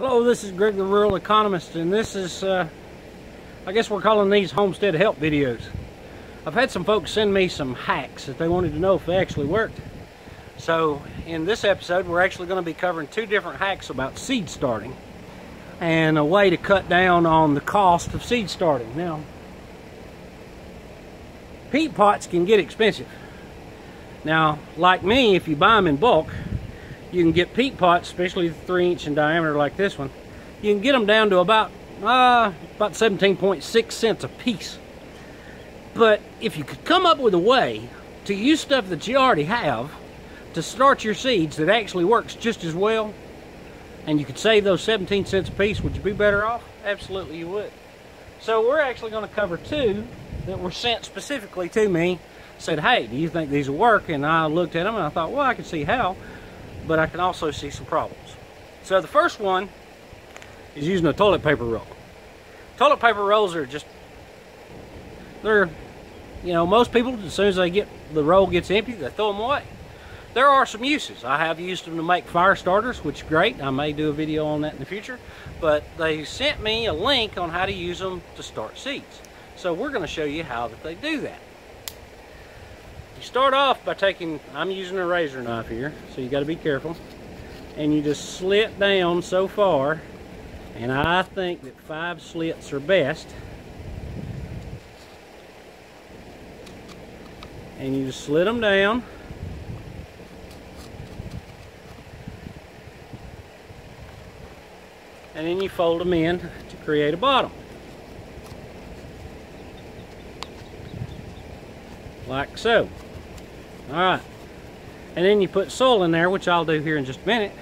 Hello, this is Greg the Rural Economist, and this is, I guess we're calling these Homestead help videos. I've had some folks send me some hacks that they wanted to know if they actually worked. So in this episode, we're actually going to be covering two different hacks about seed starting and a way to cut down on the cost of seed starting. Now, peat pots can get expensive. Now, like me, if you buy them in bulk, you can get peat pots, especially 3-inch in diameter like this one. You can get them down to about 17.6 cents a piece. But if you could come up with a way to use stuff that you already have to start your seeds that actually works just as well, and you could save those 17 cents a piece, would you be better off? Absolutely you would. So we're actually going to cover two that were sent specifically to me. Said, hey, do you think these will work? And I looked at them and I thought, well, I can see how, but I can also see some problems. So the first one is using a toilet paper roll. Toilet paper rolls are just, they're, you know, most people, as soon as they get, the roll gets empty, they throw them away. There are some uses. I have used them to make fire starters, which is great. I may do a video on that in the future. But they sent me a link on how to use them to start seeds. So we're going to show you how that they do that. You start off by taking, I'm using a razor knife here, so you got to be careful. And you just slit down so far, and I think that 5 slits are best. And you just slit them down. And then you fold them in to create a bottom. Like so. Alright. And then you put soil in there, which I'll do here in just a minute.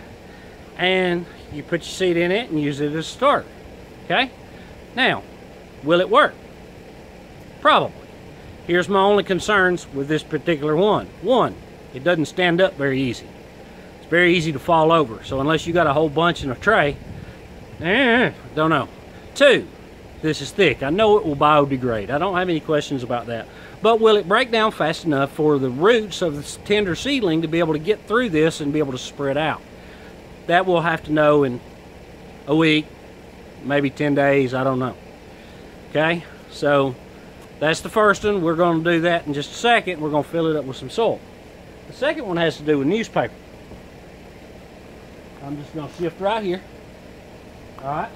And you put your seed in it and use it as a starter. Okay? Now, will it work? Probably. Here's my only concerns with this particular one. One, it doesn't stand up very easy. It's very easy to fall over. So unless you got a whole bunch in a tray, don't know. 2, this is thick. I know it will biodegrade. I don't have any questions about that. But will it break down fast enough for the roots of this tender seedling to be able to get through this and be able to spread out? That we'll have to know in a week, maybe 10 days, I don't know. Okay, so that's the first one. We're going to do that in just a second. We're going to fill it up with some soil. The second one has to do with newspaper. I'm just going to shift right here. Alright,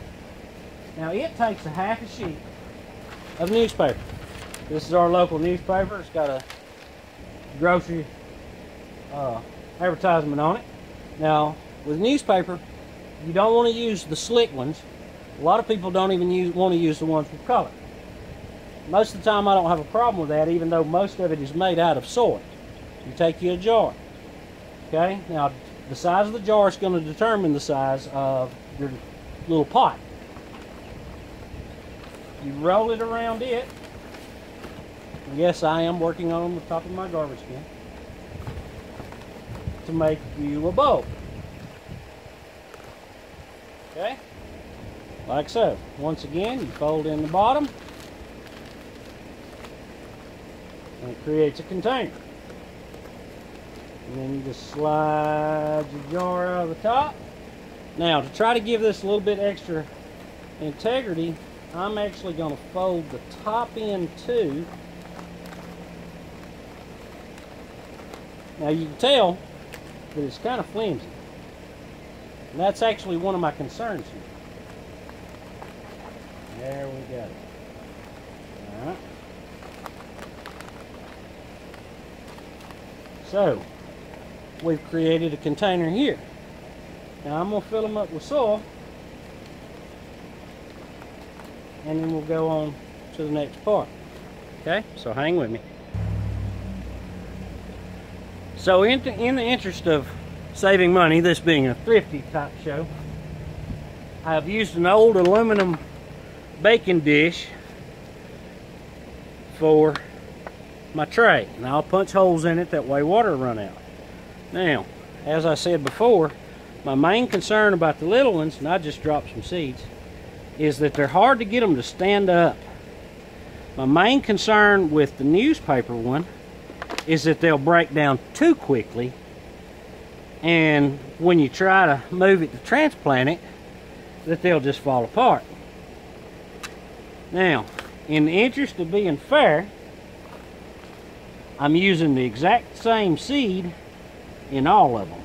now it takes a half a sheet of newspaper. This is our local newspaper. It's got a grocery advertisement on it. Now, with newspaper, you don't want to use the slick ones. A lot of people don't even want to use the ones with color. Most of the time I don't have a problem with that, even though most of it is made out of soil. You take you a jar. Okay, now the size of the jar is going to determine the size of your little pot. You roll it around it. Yes, I am working on the top of my garbage can to make you a bowl. Okay? Like so. Once again, you fold in the bottom and it creates a container. And then you just slide your jar out of the top. Now, to try to give this a little bit extra integrity, I'm actually going to fold the top end too. Now you can tell that it's kind of flimsy. And that's actually one of my concerns here. There we go. Alright. So, we've created a container here. Now I'm going to fill them up with soil. And then we'll go on to the next part. Okay? So hang with me. So in the interest of saving money, this being a thrifty type show, I've used an old aluminum baking dish for my tray. And I'll punch holes in it, that way water will run out. Now, as I said before, my main concern about the little ones, and I just dropped some seeds, is that they're hard to get them to stand up. My main concern with the newspaper one is that they'll break down too quickly, and when you try to move it to transplant it, that they'll just fall apart. Now, in the interest of being fair, I'm using the exact same seed in all of them.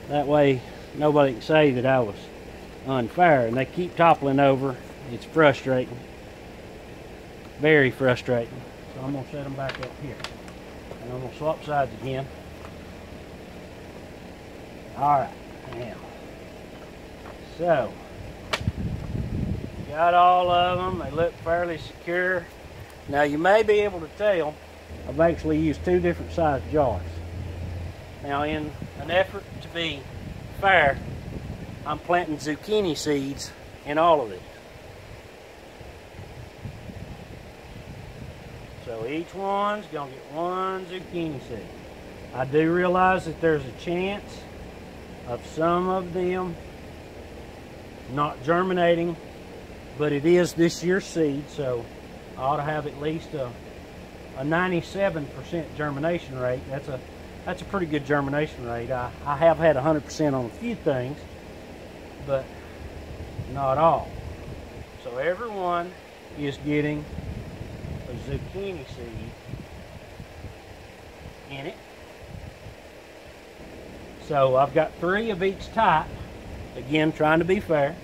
That way nobody can say that I was unfair, and they keep toppling over. It's frustrating, very frustrating. So I'm going to set them back up here, and I'm going to swap sides again. Alright, now, so got all of them. They look fairly secure. Now you may be able to tell I've actually used two different size jars. Now, in an effort to be fair, I'm planting zucchini seeds in all of these. So each one's gonna get one zucchini seed. I do realize that there's a chance of some of them not germinating, but it is this year's seed, so I ought to have at least a 97% germination rate. That's a pretty good germination rate. I have had 100% on a few things, but not all. So everyone is getting a zucchini seed in it. So I've got 3 of each type, again trying to be fair.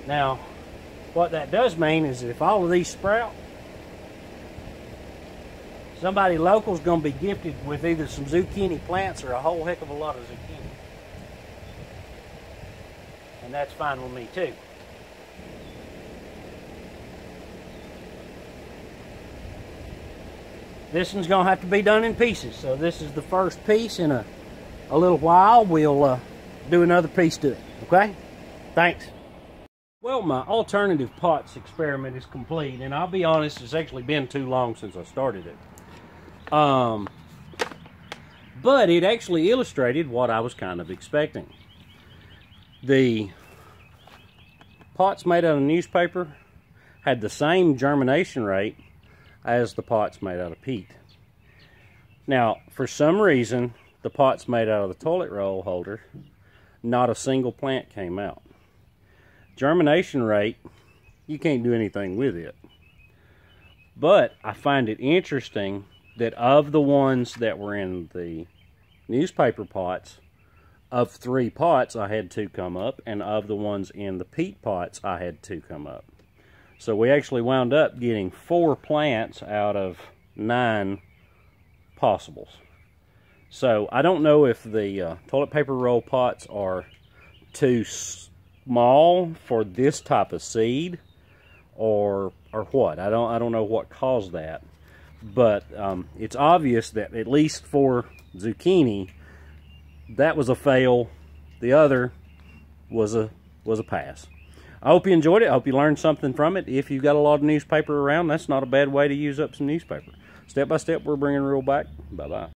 Now, what that does mean is that if all of these sprout, somebody local is going to be gifted with either some zucchini plants or a whole heck of a lot of zucchini. And that's fine with me too. This one's going to have to be done in pieces. So this is the first piece. In a little while we'll do another piece to it. Okay? Thanks. Well, my alternative pots experiment is complete, and I'll be honest, it's actually been too long since I started it. But it actually illustrated what I was kind of expecting. The pots made out of newspaper had the same germination rate as the pots made out of peat. Now, for some reason, the pots made out of the toilet roll holder, not a single plant came out. Germination rate, you can't do anything with it. But I find it interesting that of the ones that were in the newspaper pots, of 3 pots I had 2 come up, and of the ones in the peat pots I had 2 come up. So we actually wound up getting 4 plants out of 9 possibles. So I don't know if the toilet paper roll pots are too small for this type of seed or what. I don't know what caused that, but it's obvious that at least for zucchini that was a fail. The other was a pass. I hope you enjoyed it. I hope you learned something from it. If you've got a lot of newspaper around, that's not a bad way to use up some newspaper. Step by step, we're bringing rural back. Bye bye.